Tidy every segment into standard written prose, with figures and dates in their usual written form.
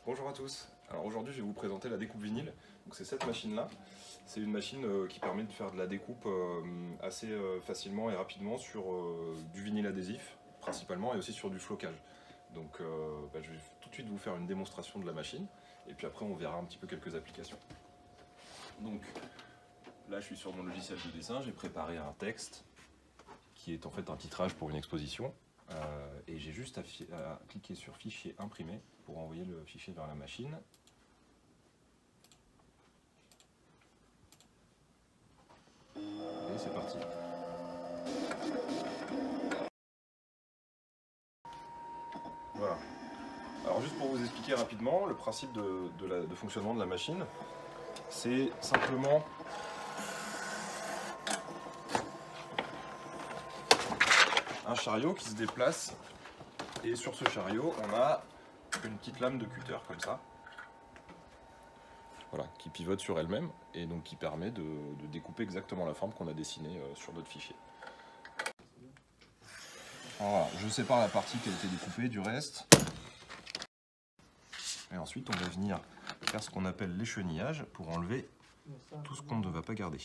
Bonjour à tous. Alors aujourd'hui je vais vous présenter la découpe vinyle. Donc c'est cette machine là. C'est une machine qui permet de faire de la découpe assez facilement et rapidement sur du vinyle adhésif principalement et aussi sur du flocage. Donc je vais tout de suite vous faire une démonstration de la machine et puis après on verra un petit peu quelques applications. Donc là je suis sur mon logiciel de dessin, j'ai préparé un texte qui est en fait un titrage pour une exposition. Et j'ai juste à cliquer sur fichier imprimé pour envoyer le fichier vers la machine. Et c'est parti. Voilà. Alors juste pour vous expliquer rapidement, le principe de fonctionnement de la machine, c'est simplement un chariot qui se déplace. Et sur ce chariot, on a une petite lame de cutter comme ça. Voilà, qui pivote sur elle-même et donc qui permet de découper exactement la forme qu'on a dessinée sur notre fichier. Alors voilà, je sépare la partie qui a été découpée du reste. Et ensuite, on va venir faire ce qu'on appelle l'échenillage pour enlever tout ce qu'on ne va pas garder.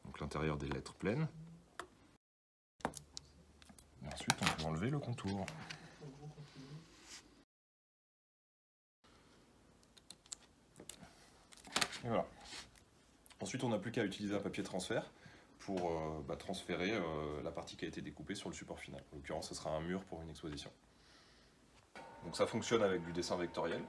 Donc l'intérieur des lettres pleines. Et ensuite, on peut enlever le contour. Et voilà. Ensuite, on n'a plus qu'à utiliser un papier transfert pour transférer la partie qui a été découpée sur le support final. En l'occurrence, ce sera un mur pour une exposition. Donc ça fonctionne avec du dessin vectoriel.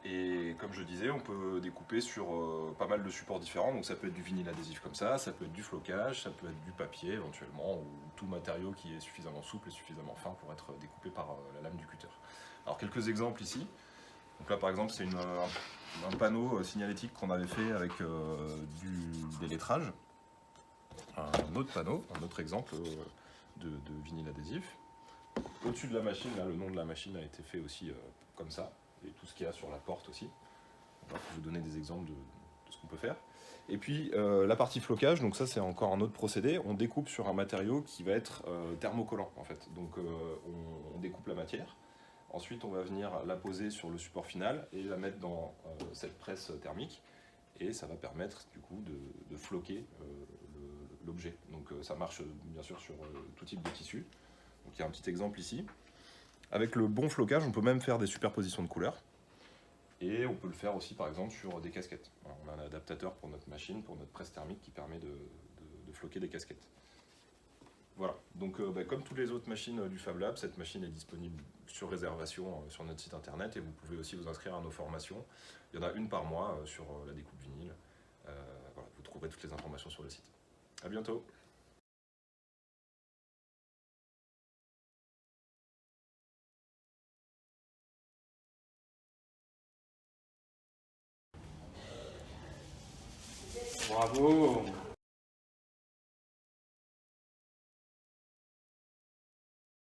Et comme je disais, on peut découper sur pas mal de supports différents. Donc ça peut être du vinyle adhésif comme ça peut être du flocage, ça peut être du papier éventuellement, ou tout matériau qui est suffisamment souple et suffisamment fin pour être découpé par la lame du cutter. Alors quelques exemples ici. Donc là par exemple c'est un panneau signalétique qu'on avait fait avec des lettrages. Un autre panneau, un autre exemple de vinyle adhésif. Au-dessus de la machine, là, le nom de la machine a été fait aussi comme ça, et tout ce qu'il y a sur la porte aussi. On va vous donner des exemples de ce qu'on peut faire. Et puis la partie flocage, donc ça c'est encore un autre procédé, on découpe sur un matériau qui va être thermocollant en fait. Donc on découpe la matière, ensuite on va venir la poser sur le support final et la mettre dans cette presse thermique, et ça va permettre du coup de floquer l'objet. Donc ça marche bien sûr sur tout type de tissu. Donc il y a un petit exemple ici. Avec le bon flocage, on peut même faire des superpositions de couleurs. Et on peut le faire aussi par exemple sur des casquettes. Alors, on a un adaptateur pour notre machine, pour notre presse thermique qui permet de floquer des casquettes. Voilà, donc comme toutes les autres machines du Fab Lab, cette machine est disponible sur réservation sur notre site internet et vous pouvez aussi vous inscrire à nos formations. Il y en a une par mois sur la découpe vinyle. Voilà, vous trouverez toutes les informations sur le site. À bientôt. Bravo!